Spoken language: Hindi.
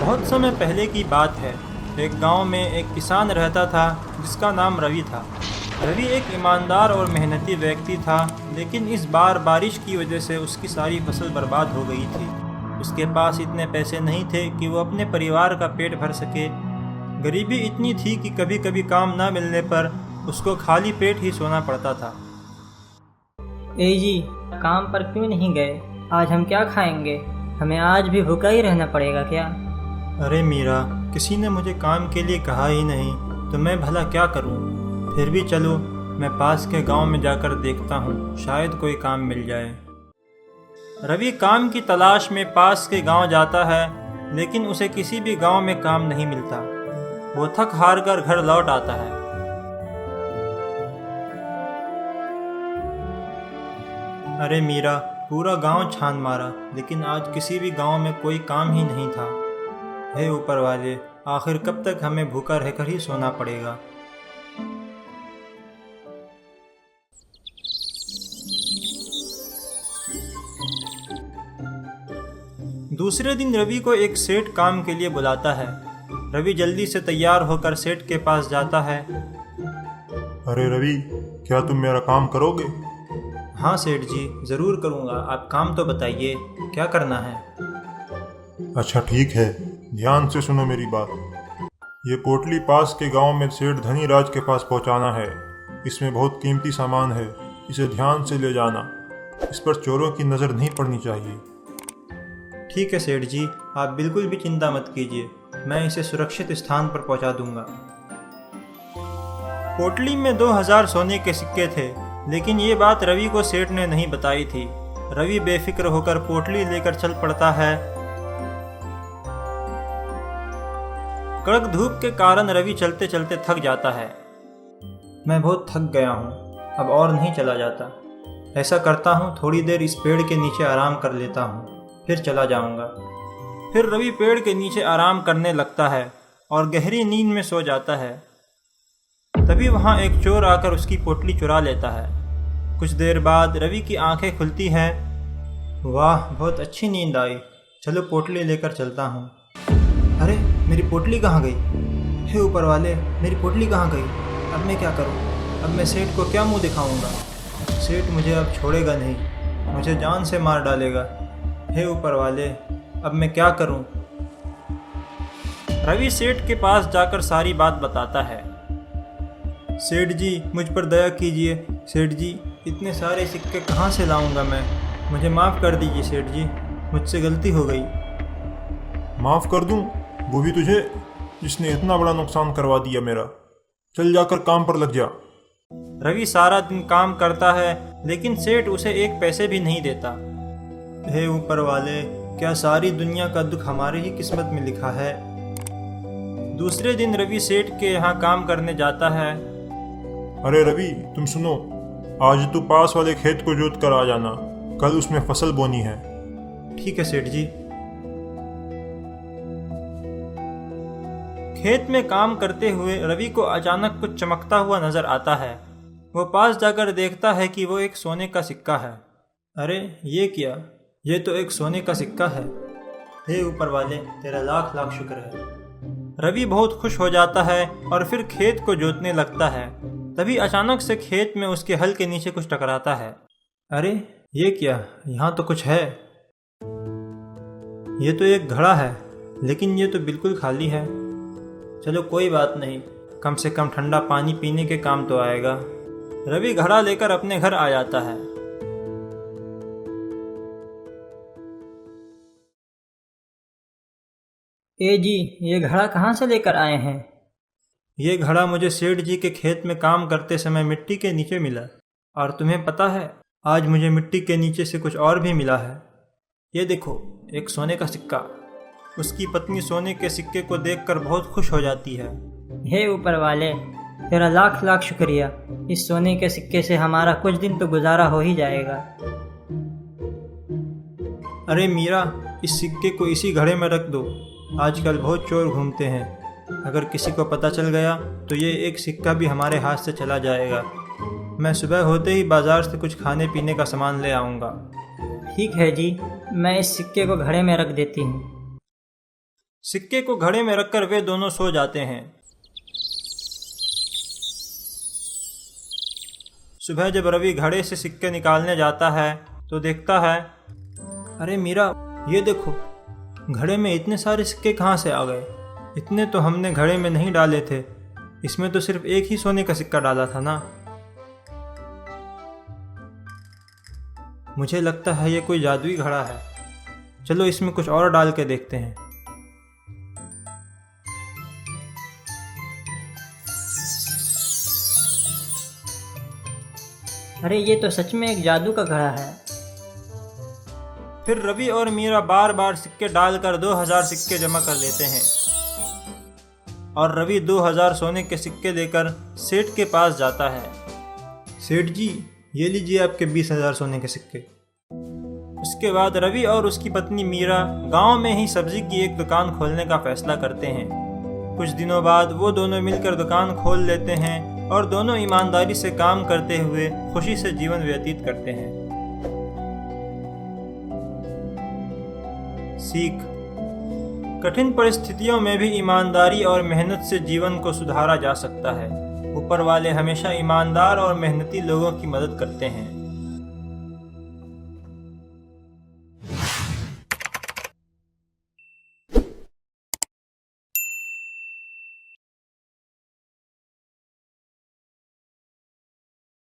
बहुत समय पहले की बात है। एक गांव में एक किसान रहता था जिसका नाम रवि था। रवि एक ईमानदार और मेहनती व्यक्ति था, लेकिन इस बार बारिश की वजह से उसकी सारी फसल बर्बाद हो गई थी। उसके पास इतने पैसे नहीं थे कि वो अपने परिवार का पेट भर सके। गरीबी इतनी थी कि कभी कभी काम न मिलने पर उसको खाली पेट ही सोना पड़ता था। ए जी, काम पर क्यों नहीं गए? आज हम क्या खाएंगे? हमें आज भी भूखा ही रहना पड़ेगा क्या? अरे मीरा, किसी ने मुझे काम के लिए कहा ही नहीं, तो मैं भला क्या करूं? फिर भी चलो, मैं पास के गांव में जाकर देखता हूं, शायद कोई काम मिल जाए। रवि काम की तलाश में पास के गांव जाता है, लेकिन उसे किसी भी गांव में काम नहीं मिलता। वो थक हार कर घर लौट आता है। अरे मीरा, पूरा गांव छान मारा, लेकिन आज किसी भी गांव में कोई काम ही नहीं था। हे ऊपर वाले, आखिर कब तक हमें भूखा रहकर ही सोना पड़ेगा? दूसरे दिन रवि को एक सेठ काम के लिए बुलाता है। रवि जल्दी से तैयार होकर सेठ के पास जाता है। अरे रवि, क्या तुम मेरा काम करोगे? हाँ सेठ जी, ज़रूर करूँगा। आप काम तो बताइए, क्या करना है? अच्छा ठीक है, ध्यान से सुनो मेरी बात। ये पोटली पास के गांव में सेठ धनीराज के पास पहुंचाना है। इसमें बहुत कीमती सामान है, इसे ध्यान से ले जाना। इस पर चोरों की नज़र नहीं पड़नी चाहिए। ठीक है सेठ जी, आप बिल्कुल भी चिंता मत कीजिए, मैं इसे सुरक्षित स्थान पर पहुंचा दूंगा। पोटली में 2000 सोने के सिक्के थे, लेकिन ये बात रवि को सेठ ने नहीं बताई थी। रवि बेफिक्र होकर पोटली लेकर चल पड़ता है। कड़क धूप के कारण रवि चलते चलते थक जाता है। मैं बहुत थक गया हूँ, अब और नहीं चला जाता। ऐसा करता हूँ, थोड़ी देर इस पेड़ के नीचे आराम कर लेता हूँ, फिर चला जाऊँगा। फिर रवि पेड़ के नीचे आराम करने लगता है और गहरी नींद में सो जाता है। तभी वहाँ एक चोर आकर उसकी पोटली चुरा लेता है। कुछ देर बाद रवि की आंखें खुलती हैं। वाह, बहुत अच्छी नींद आई। चलो पोटली लेकर चलता हूँ। अरे, मेरी पोटली कहाँ गई? हे ऊपर वाले, मेरी पोटली कहाँ गई? अब मैं क्या करूँ? अब मैं सेठ को क्या मुंह दिखाऊंगा? सेठ मुझे अब छोड़ेगा नहीं, मुझे जान से मार डालेगा। हे ऊपर वाले, अब मैं क्या करूँ? रवि सेठ के पास जाकर सारी बात बताता है। सेठ जी, मुझ पर दया कीजिए। सेठ जी, इतने सारे सिक्के कहाँ से लाऊंगा मैं? मुझे माफ़ कर दीजिए सेठ जी, मुझसे गलती हो गई। माफ़ कर दूं? वो भी तुझे, जिसने इतना बड़ा नुकसान करवा दिया मेरा। चल जाकर काम पर लग जा। रवि सारा दिन काम करता है, लेकिन सेठ उसे एक पैसे भी नहीं देता। हे ऊपर वाले, क्या सारी दुनिया का दुख हमारी ही किस्मत में लिखा है? दूसरे दिन रवि सेठ के यहाँ काम करने जाता है। अरे रवि, तुम सुनो, आज तू पास वाले खेत को जोत कर आ जाना, कल उसमें फसल बोनी है। ठीक है सेठ जी। खेत में काम करते हुए रवि को अचानक कुछ चमकता हुआ नजर आता है। वो पास जाकर देखता है कि वो एक सोने का सिक्का है। अरे ये क्या? ये तो एक सोने का सिक्का है। हे ऊपर वाले, तेरा लाख लाख शुक्र है। रवि बहुत खुश हो जाता है और फिर खेत को जोतने लगता है। तभी अचानक से खेत में उसके हल के नीचे कुछ टकराता है। अरे ये क्या? यहाँ तो कुछ है। ये तो एक घड़ा है, लेकिन ये तो बिल्कुल खाली है। चलो कोई बात नहीं, कम से कम ठंडा पानी पीने के काम तो आएगा। रवि घड़ा लेकर अपने घर आ जाता है। ए जी, ये घड़ा कहाँ से लेकर आए हैं? ये घड़ा मुझे सेठ जी के खेत में काम करते समय मिट्टी के नीचे मिला। और तुम्हें पता है, आज मुझे मिट्टी के नीचे से कुछ और भी मिला है। ये देखो, एक सोने का सिक्का। उसकी पत्नी सोने के सिक्के को देखकर बहुत खुश हो जाती है। हे ऊपर वाले, तेरा लाख लाख शुक्रिया। इस सोने के सिक्के से हमारा कुछ दिन तो गुजारा हो ही जाएगा। अरे मीरा, इस सिक्के को इसी घड़े में रख दो। आजकल बहुत चोर घूमते हैं, अगर किसी को पता चल गया तो ये एक सिक्का भी हमारे हाथ से चला जाएगा। मैं सुबह होते ही बाजार से कुछ खाने पीने का सामान ले आऊँगा। ठीक है जी, मैं इस सिक्के को घड़े में रख देती हूँ। सिक्के को घड़े में रखकर वे दोनों सो जाते हैं। सुबह जब रवि घड़े से सिक्के निकालने जाता है तो देखता है, अरे मीरा, ये देखो, घड़े में इतने सारे सिक्के कहाँ से आ गए? इतने तो हमने घड़े में नहीं डाले थे, इसमें तो सिर्फ एक ही सोने का सिक्का डाला था ना। मुझे लगता है ये कोई जादुई घड़ा है, चलो इसमें कुछ और डाल के देखते हैं। अरे ये तो सच में एक जादू का घड़ा है। फिर रवि और मीरा बार बार सिक्के डालकर 2000 सिक्के जमा कर लेते हैं और रवि 2000 सोने के सिक्के लेकर सेठ के पास जाता है। सेठ जी, ये लीजिए आपके 20,000 सोने के सिक्के। उसके बाद रवि और उसकी पत्नी मीरा गांव में ही सब्जी की एक दुकान खोलने का फैसला करते हैं। कुछ दिनों बाद वो दोनों मिलकर दुकान खोल लेते हैं और दोनों ईमानदारी से काम करते हुए खुशी से जीवन व्यतीत करते हैं। सीख: कठिन परिस्थितियों में भी ईमानदारी और मेहनत से जीवन को सुधारा जा सकता है। ऊपर वाले हमेशा ईमानदार और मेहनती लोगों की मदद करते हैं।